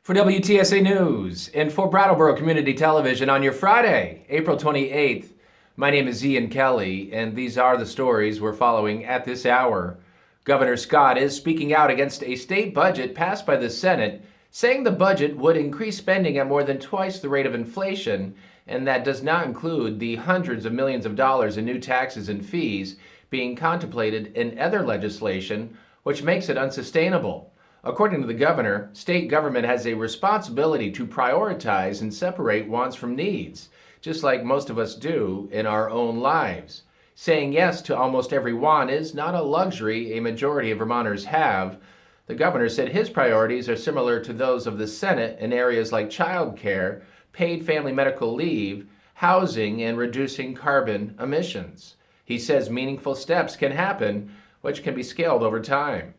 For WTSA News and for Brattleboro Community Television on your Friday, April 28th, my name is Ian Kelly, and these are the stories we're following at this hour. Governor Scott is speaking out against a state budget passed by the Senate, saying the budget would increase spending at more than twice the rate of inflation, and that does not include the hundreds of millions of dollars in new taxes and fees being contemplated in other legislation, which makes it unsustainable. According to the governor, state government has a responsibility to prioritize and separate wants from needs, just like most of us do in our own lives. Saying yes to almost every want is not a luxury a majority of Vermonters have. The governor said his priorities are similar to those of the Senate in areas like child care, paid family medical leave, housing, and reducing carbon emissions. He says meaningful steps can happen, which can be scaled over time.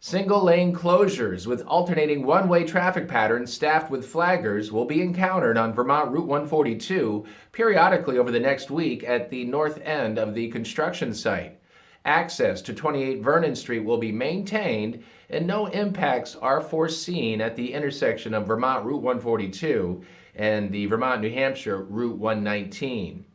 Single-lane closures with alternating one-way traffic patterns staffed with flaggers will be encountered on Vermont Route 142 periodically over the next week at the north end of the construction site. Access to 28 Vernon Street will be maintained, and no impacts are foreseen at the intersection of Vermont Route 142 and the Vermont-New Hampshire Route 119.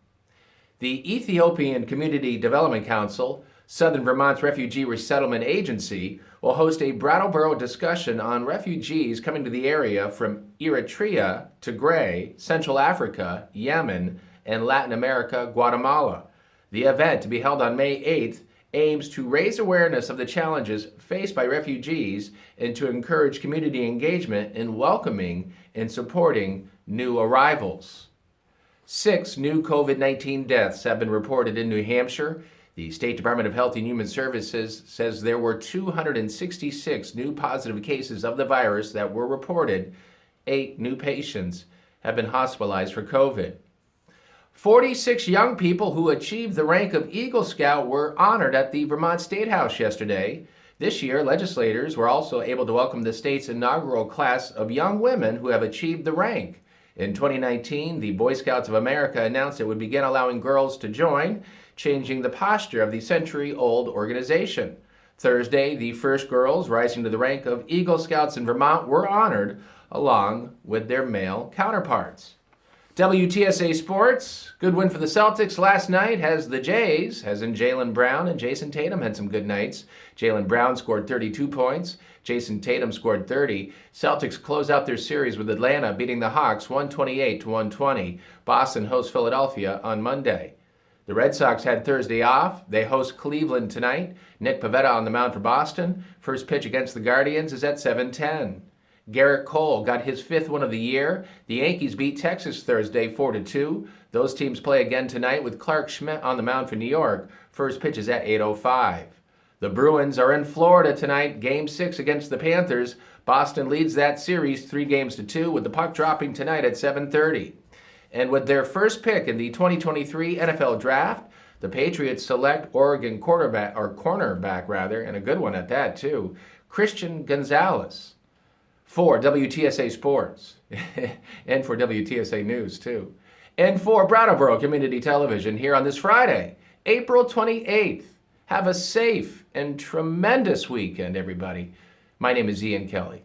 The Ethiopian Community Development Council, Southern Vermont's refugee resettlement agency, will host a Brattleboro discussion on refugees coming to the area from Eritrea, Tigray, Central Africa, Yemen, and Latin America, Guatemala. The event, to be held on May 8th, aims to raise awareness of the challenges faced by refugees and to encourage community engagement in welcoming and supporting new arrivals. 6 new COVID-19 deaths have been reported in New Hampshire. The State Department of Health and Human Services says there were 266 new positive cases of the virus that were reported. 8 new patients have been hospitalized for COVID. 46 young people who achieved the rank of Eagle Scout were honored at the Vermont State House yesterday. This year, legislators were also able to welcome the state's inaugural class of young women who have achieved the rank. In 2019, the Boy Scouts of America announced it would begin allowing girls to join, changing the posture of the century-old organization. Thursday, the first girls rising to the rank of Eagle Scouts in Vermont were honored, along with their male counterparts. WTSA Sports, good win for the Celtics last night as the Jays, as in Jaylen Brown and Jason Tatum, had some good nights. Jaylen Brown scored 32 points. Jason Tatum scored 30. Celtics close out their series with Atlanta beating the Hawks 128-120. Boston hosts Philadelphia on Monday. The Red Sox had Thursday off. They host Cleveland tonight. Nick Pivetta on the mound for Boston. First pitch against the Guardians is at 7:10. Garrett Cole got his 5th win of the year. The Yankees beat Texas Thursday 4-2. Those teams play again tonight with Clark Schmidt on the mound for New York. First pitch is at 8:05. The Bruins are in Florida tonight, Game 6 against the Panthers. Boston leads that series 3-2 with the puck dropping tonight at 7:30. And with their first pick in the 2023 NFL Draft, the Patriots select Oregon cornerback, and a good one at that too, Christian Gonzalez. For WTSA Sports, and for WTSA News too, and for Brattleboro Community Television here on this Friday, April 28th. Have a safe and tremendous weekend, everybody. My name is Ian Kelly.